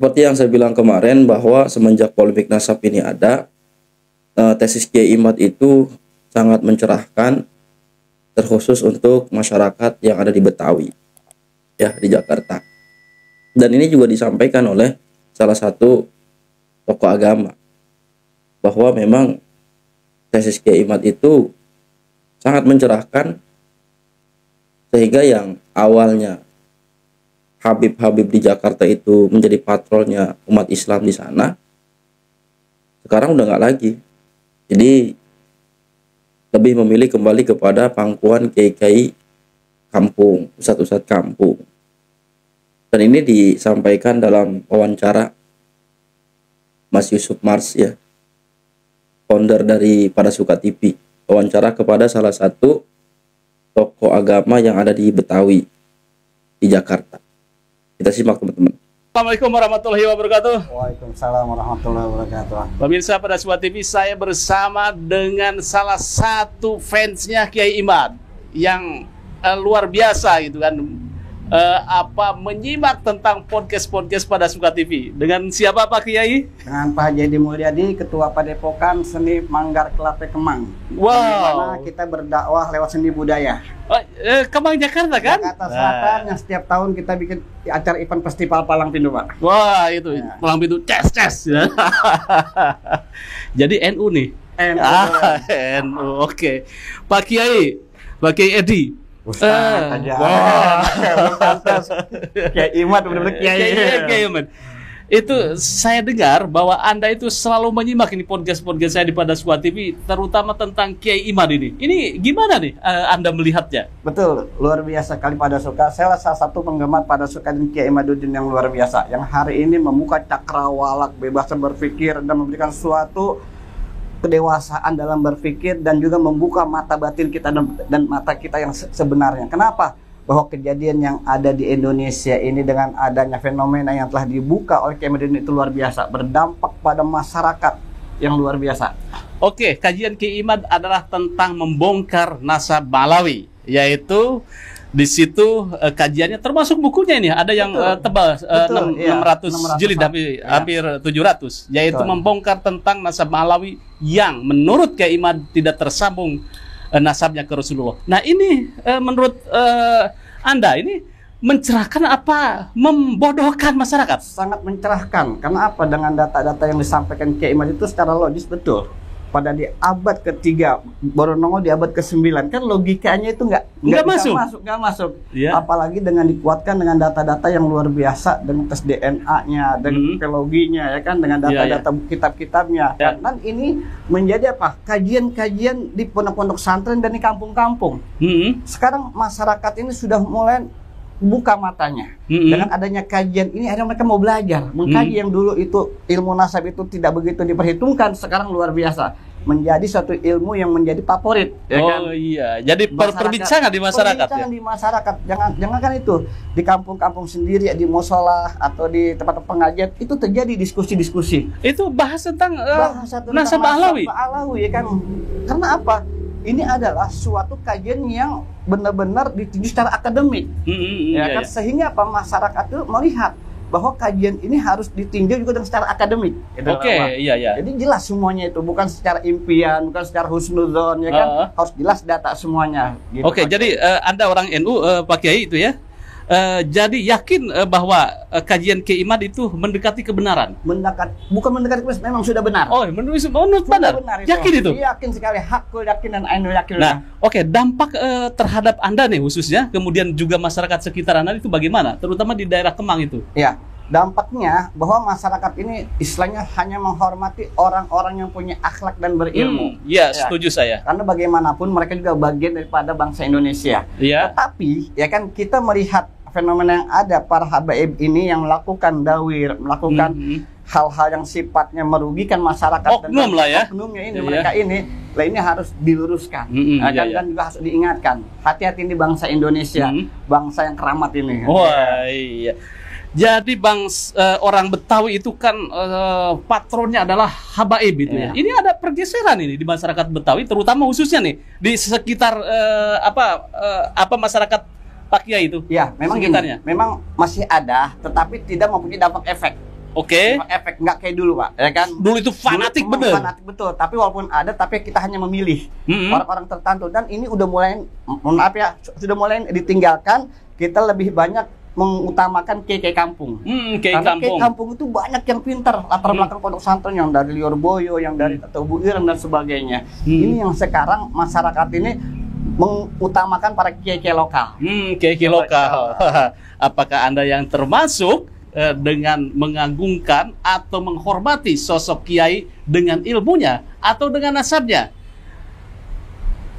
seperti yang saya bilang kemarin bahwa semenjak polemik nasab ini ada, tesis Kiai Imad itu sangat mencerahkan, terkhusus untuk masyarakat yang ada di Betawi, ya, di Jakarta. Dan ini juga disampaikan oleh salah satu tokoh agama, bahwa memang tesis Kiai Imad itu sangat mencerahkan, sehingga yang awalnya Habib-habib di Jakarta itu menjadi patronnya umat Islam di sana, sekarang udah nggak lagi. Jadi lebih memilih kembali kepada pangkuan kiai-kiai kampung, ustadz-ustadz kampung. Dan ini disampaikan dalam wawancara Mas Yusuf Mars, ya, founder dari Pada Suka TV, wawancara kepada salah satu tokoh agama yang ada di Betawi, di Jakarta. Kita simak, teman-teman. Assalamualaikum warahmatullahi wabarakatuh. Waalaikumsalam warahmatullahi wabarakatuh. Pemirsa Pada Suka TV, saya bersama dengan salah satu fansnya Kiai Imad yang luar biasa gitu kan, menyimak tentang podcast Pada Suka TV. Dengan siapa Pak Kiai? Dengan Pak Haji Mulyadi, Ketua Padepokan Seni Manggar Kelate Kemang. Wow. Dimana kita berdakwah lewat seni budaya. Kemang Jakarta kan? Jakarta Selatan, yang setiap tahun kita bikin acara event festival Palang Pintu, Pak. Wah, itu ya. Palang Pintu, ces. Ya. Jadi NU nih. NU, oke. Pak Kiai Edi. Ustaz aja. Pantas. Kiai Imad, benar-benar Kiai Imad. Itu saya dengar bahwa Anda itu selalu menyimak ini podcast saya di Pada Suka TV, terutama tentang Kiai Imad ini. Ini gimana nih Anda melihatnya? Betul, luar biasa kali Pada Suka. Saya salah satu penggemar Pada Suka dan Kiai Imaduddin yang luar biasa, yang hari ini membuka cakrawala kebebasan berpikir dan memberikan suatu kedewasaan dalam berpikir, dan juga membuka mata batin kita dan mata kita yang sebenarnya. Kenapa? Bahwa kejadian yang ada di Indonesia ini dengan adanya fenomena yang telah dibuka oleh Kiai Imaduddin itu luar biasa, berdampak pada masyarakat yang luar biasa. Oke, kajian Kiai Imad adalah tentang membongkar nasab Malawi, yaitu di situ kajiannya termasuk bukunya ini ada yang tebal, 600 jilid, hampir 700, yaitu membongkar tentang nasab Malawi yang menurut Kiai Imad tidak tersambung nasabnya ke Rasulullah. Nah ini menurut Anda ini mencerahkan apa membodohkan masyarakat? Sangat mencerahkan. Karena apa? Dengan data-data yang disampaikan Kiai Imad itu secara logis betul. Pada di abad ketiga baru nongol di abad ke-9, kan logikanya itu nggak masuk. Yeah. Apalagi dengan dikuatkan dengan data-data yang luar biasa, dengan tes DNA-nya, dengan teknologinya, ya kan, dengan data-data kitab-kitabnya. Dan ini menjadi apa? Kajian-kajian di pondok-pondok santren dan di kampung-kampung. Sekarang masyarakat ini sudah mulai buka matanya. Dengan adanya kajian ini, akhirnya mereka mau belajar mengkaji yang dulu itu ilmu nasab itu tidak begitu diperhitungkan, sekarang luar biasa menjadi suatu ilmu yang menjadi favorit, ya kan? Oh iya, jadi perbincangan di masyarakat. Di masyarakat, jangan kan itu di kampung-kampung sendiri, di musola atau di tempat pengajian itu terjadi diskusi-diskusi. Itu bahas tentang nasab Alawi, ya kan? Karena apa? Ini adalah suatu kajian yang benar-benar ditinjau secara akademik, kan? Sehingga apa, masyarakat itu melihat bahwa kajian ini harus ditinjau juga dengan secara akademik. Jadi jelas semuanya itu, bukan secara impian, bukan secara husnudzon, ya kan? Harus jelas data semuanya. Gitu, jadi Anda orang NU, Pak Kiai itu ya. Jadi yakin bahwa kajian Kiai Imad itu mendekati kebenaran? Bukan mendekati kebenaran, memang sudah benar. Oh, menurut benar. Yakin itu? Yakin sekali, hakul yakin dan ainul yakin. Nah, dampak terhadap Anda nih khususnya, kemudian juga masyarakat sekitar Anda itu bagaimana? Terutama di daerah Kemang itu. Ya, dampaknya bahwa masyarakat ini istilahnya hanya menghormati orang-orang yang punya akhlak dan berilmu. Iya, setuju saya. Karena bagaimanapun mereka juga bagian daripada bangsa Indonesia. Iya. Tetapi ya kan, kita melihat fenomena yang ada, para habaib ini yang melakukan dawir, melakukan hal-hal yang sifatnya merugikan masyarakat. Oknum lah ya. Oknumnya ini, mereka ini harus diluruskan. Dan juga harus diingatkan. Hati-hati ini bangsa Indonesia, bangsa yang keramat ini. Wah, iya. Jadi orang Betawi itu kan patronnya adalah habaib itu ya. Ini ada pergeseran ini di masyarakat Betawi, terutama khususnya nih di sekitar masyarakat Pak Kiai itu. Ya, memang sekitarnya. Memang masih ada, tetapi tidak mempunyai dampak efek. Oke. Efek nggak kayak dulu, Pak, ya kan? Dulu itu fanatik bener. Fanatik betul, tapi walaupun ada, tapi kita hanya memilih orang-orang tertentu, dan ini udah mulai, mohon maaf ya, sudah mulai ditinggalkan. Kita lebih banyak mengutamakan kiai kampung. Karena kiai kampung itu banyak yang pintar, latar belakang pondok pesantren, yang dari Lioboyo, yang dari Tebu Ireng dan sebagainya. Ini yang sekarang masyarakat ini mengutamakan para kiai-kiai lokal. Kiai-kiai lokal. Apakah Anda yang termasuk dengan mengagungkan atau menghormati sosok kiai dengan ilmunya atau dengan nasabnya?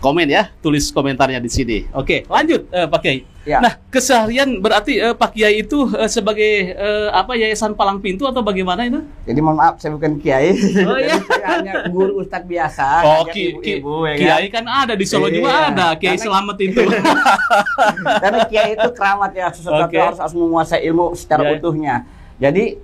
Komen ya, tulis komentarnya di sini. Oke, lanjut Pak Kiai. Ya. Nah, keseharian berarti Pak Kiai itu sebagai yayasan Palang Pintu atau bagaimana itu? Jadi mohon maaf, saya bukan kiai. Oh iya. Saya hanya guru ustadz biasa. Oh, ibu-ibu ya, kiai kan ada di Solo juga ada Kiai Selamat itu. Karena kiai itu keramat ya, sesuatu harus menguasai ilmu secara utuhnya. Jadi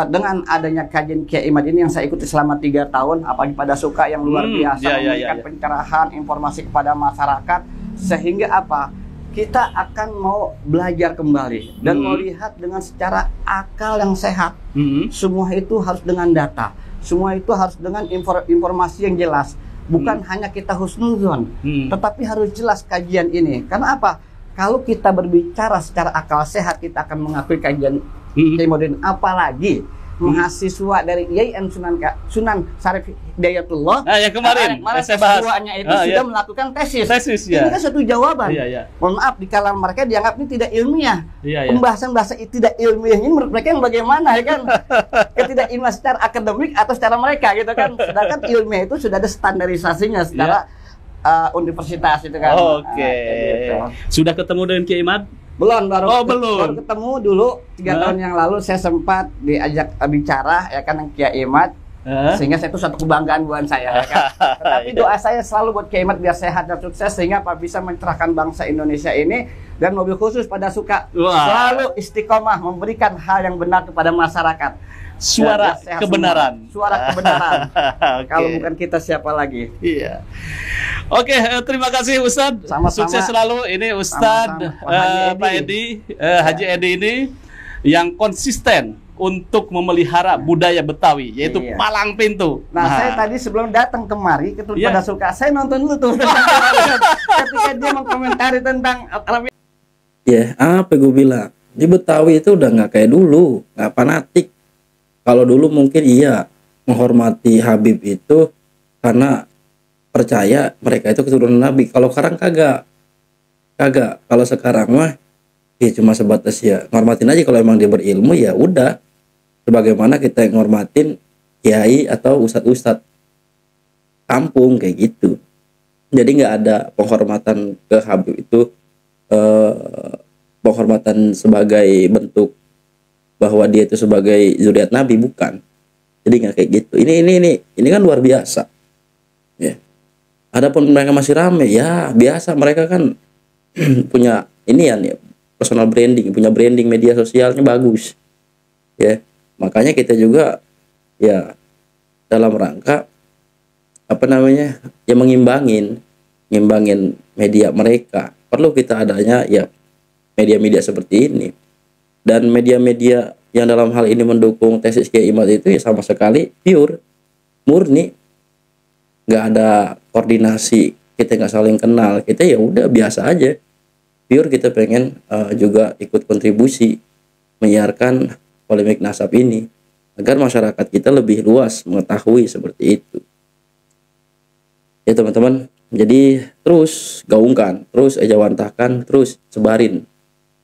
dengan adanya kajian Kiai Imad ini yang saya ikuti selama 3 tahun, apalagi pada suka yang luar biasa, memberikan pencerahan informasi kepada masyarakat, sehingga apa? Kita akan mau belajar kembali dan melihat dengan secara akal yang sehat. Semua itu harus dengan data, semua itu harus dengan informasi yang jelas. Bukan hanya kita husnuzon, tetapi harus jelas kajian ini. Karena apa? Kalau kita berbicara secara akal sehat, kita akan mengakui kajian Kiai Imaduddin, apalagi mahasiswa dari IAIN Sunan Syarif Hidayatullah. Yang kemarin saya bahas. Itu sudah melakukan tesis. Ya. Ini kan satu jawaban. Mohon maaf, di kalangan mereka dianggap ini tidak ilmiah. Pembahasan bahasa itu tidak ilmiah ini menurut mereka yang bagaimana, ya kan? Ketidakilmuan secara akademik atau secara mereka gitu kan. Sedangkan ilmiah itu sudah ada standarisasinya secara universitas itu kan. Gitu. Sudah ketemu dengan Kiai Imad? Belum, baru ketemu dulu 3 tahun yang lalu. Saya sempat diajak bicara ya kan yang Kiai Imad, sehingga saya itu satu kebanggaan buat saya, ya kan? Tapi doa saya selalu buat Kiai Imad biar sehat dan sukses, sehingga Pak bisa mencerahkan bangsa Indonesia ini, dan mobil khusus pada suka selalu istiqomah memberikan hal yang benar kepada masyarakat. Suara kebenaran. Suara kebenaran. Kalau bukan kita siapa lagi? Iya. Oke, terima kasih Ustadz. Sukses selalu. Ini Ustadz Pak Edi, Haji Edi ini yang konsisten untuk memelihara budaya Betawi, yaitu Palang Pintu. Nah, saya tadi sebelum datang kemari pada suka, saya nonton dulu tuh ketika dia mengkomentari tentang apa gue bilang, di Betawi itu udah nggak kayak dulu, nggak fanatik. Kalau dulu mungkin menghormati Habib itu karena percaya mereka itu keturunan Nabi. Kalau sekarang kagak. Kalau sekarang mah cuma sebatas ngormatin aja. Kalau emang dia berilmu ya udah. Sebagaimana kita ngormatin kiai atau ustadz kampung kayak gitu. Jadi nggak ada penghormatan ke Habib itu penghormatan sebagai bentuk bahwa dia itu sebagai zuriat Nabi, bukan. Jadi nggak kayak gitu. Ini kan luar biasa. Ya. Adapun mereka masih rame, ya biasa, mereka kan punya personal branding, punya branding media sosialnya bagus. Ya. Makanya kita juga dalam rangka mengimbangin media mereka. Perlu kita adanya media-media seperti ini. Dan media-media yang dalam hal ini mendukung tesis Kiai Imad itu sama sekali murni, nggak ada koordinasi, kita nggak saling kenal, kita udah biasa aja, kita pengen juga ikut kontribusi menyiarkan polemik nasab ini agar masyarakat kita lebih luas mengetahui seperti itu. Ya teman-teman, jadi terus gaungkan, terus ejawantahkan, terus sebarin,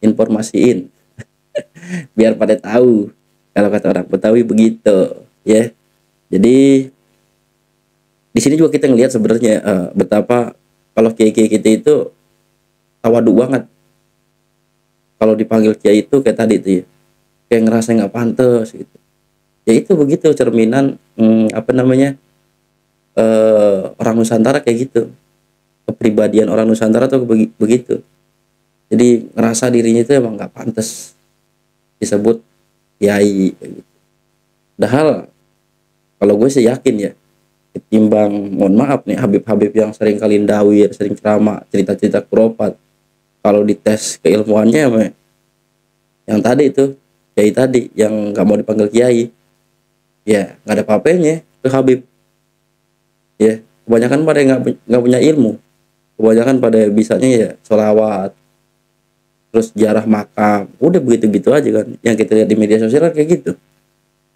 informasiin. Biar pada tahu, kalau kata orang Betawi begitu, ya. Jadi di sini juga kita ngelihat sebenarnya betapa kalau kiai-kiai kita itu tawadu banget. Kalau dipanggil kiai itu kayak tadi tuh kayak ngerasa nggak pantas gitu. Ya itu begitu cerminan orang Nusantara kayak gitu. Kepribadian orang Nusantara tuh begitu. Jadi ngerasa dirinya itu emang nggak pantas disebut kiai gitu. Padahal kalau gue sih yakin ya, ketimbang mohon maaf nih Habib-habib yang sering kali dawir, sering ceramah, cerita-cerita kuropat, kalau dites keilmuannya yang tadi itu kiai tadi yang nggak mau dipanggil kiai, ya nggak ada apa-apanya ke Habib. Ya, kebanyakan pada nggak punya ilmu, kebanyakan pada bisanya ya sholawat, terus ziarah makam, udah begitu-gitu aja kan. Yang kita lihat di media sosial kan kayak gitu.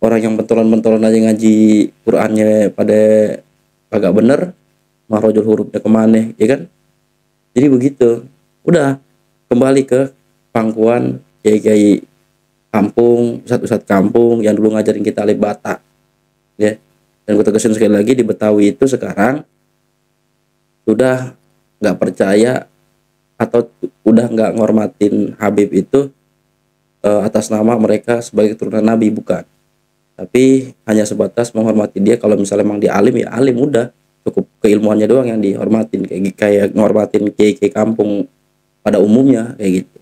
Orang yang bentolan-bentolan aja ngaji Qur'annya pada agak bener, mahrojul hurufnya kemana, ya kan? Jadi begitu. Udah kembali ke pangkuan kiai-kiai kampung, ustadz-ustadz kampung yang dulu ngajarin kita alif bata, ya. Dan gue tegasin sekali lagi, di Betawi itu sekarang sudah nggak percaya atau udah nggak ngormatin Habib itu atas nama mereka sebagai keturunan Nabi, bukan. Tapi hanya sebatas menghormati dia. Kalau misalnya emang dia alim, ya alim, udah cukup keilmuannya doang yang dihormatin, kayak ngormatin kiai-kiai kampung pada umumnya kayak gitu.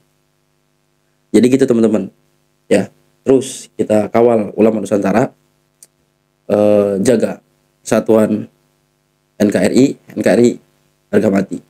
Jadi gitu teman-teman ya. Terus kita kawal ulama Nusantara, jaga kesatuan NKRI harga mati.